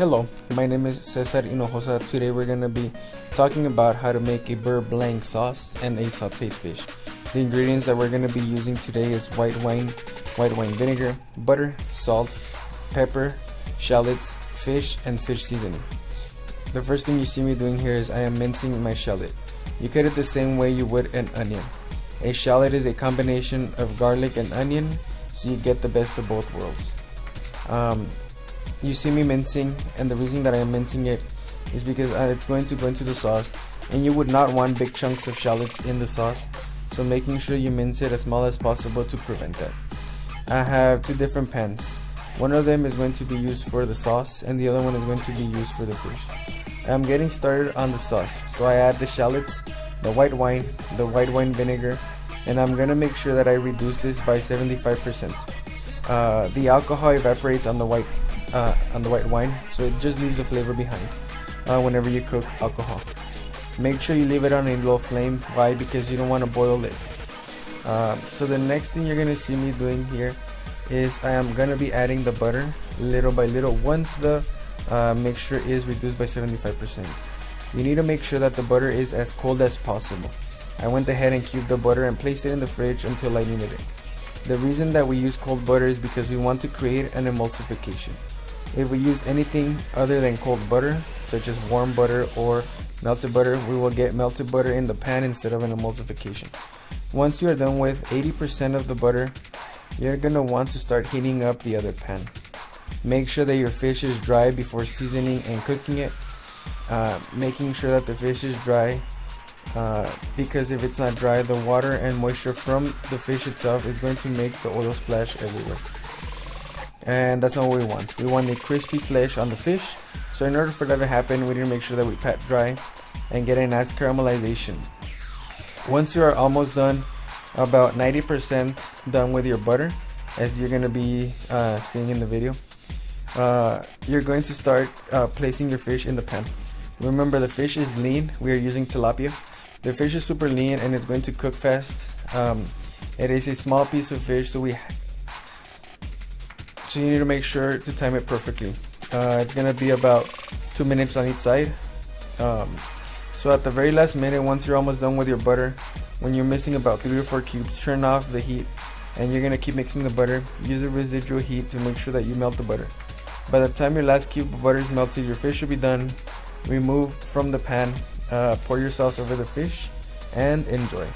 Hello, my name is Cesar Hinojosa. Today we're going to be talking about how to make a Buerre Blanc sauce and a sauteed fish. The ingredients that we're going to be using today is white wine vinegar, butter, salt, pepper, shallots, fish, and fish seasoning. The first thing you see me doing here is I am mincing my shallot. You cut it the same way you would an onion. A shallot is a combination of garlic and onion, so you get the best of both worlds. You see me mincing, and the reason that I am mincing it is because it's going to go into the sauce, and you would not want big chunks of shallots in the sauce, so making sure you mince it as small as possible to prevent that. I have two different pans. One of them is going to be used for the sauce, and the other one is going to be used for the fish. I'm getting started on the sauce, so I add the shallots, the white wine vinegar, and I'm going to make sure that I reduce this by 75%. The alcohol evaporates on the white wine, so it just leaves the flavor behind whenever you cook alcohol. Make sure you leave it on a low flame. Why? Because you don't want to boil it. So the next thing you're going to see me doing here is I am going to be adding the butter little by little once the mixture is reduced by 75%. You need to make sure that the butter is as cold as possible. I went ahead and cubed the butter and placed it in the fridge until I needed it. The reason that we use cold butter is because we want to create an emulsification. If we use anything other than cold butter, such as warm butter or melted butter, we will get melted butter in the pan instead of an emulsification. Once you are done with 80% of the butter, you're going to want to start heating up the other pan. Make sure that your fish is dry before seasoning and cooking it. Making sure that the fish is dry, because if it's not dry, the water and moisture from the fish itself is going to make the oil splash everywhere, and that's not what we want. We want a crispy flesh on the fish, so in order for that to happen, we need to make sure that we pat dry and get a nice caramelization. Once you are almost done, about 90% done with your butter, as you're going to be seeing in the video, you're going to start placing your fish in the pan. Remember, the fish is lean. We are using tilapia. The fish is super lean and it's going to cook fast. It is a small piece of fish, so you need to make sure to time it perfectly. It's gonna be about 2 minutes on each side. So at the very last minute, once you're almost done with your butter, when you're missing about 3 or 4 cubes, turn off the heat, and you're gonna keep mixing the butter. Use the residual heat to make sure that you melt the butter. By the time your last cube of butter is melted, your fish should be done. Remove from the pan, pour your sauce over the fish, and enjoy.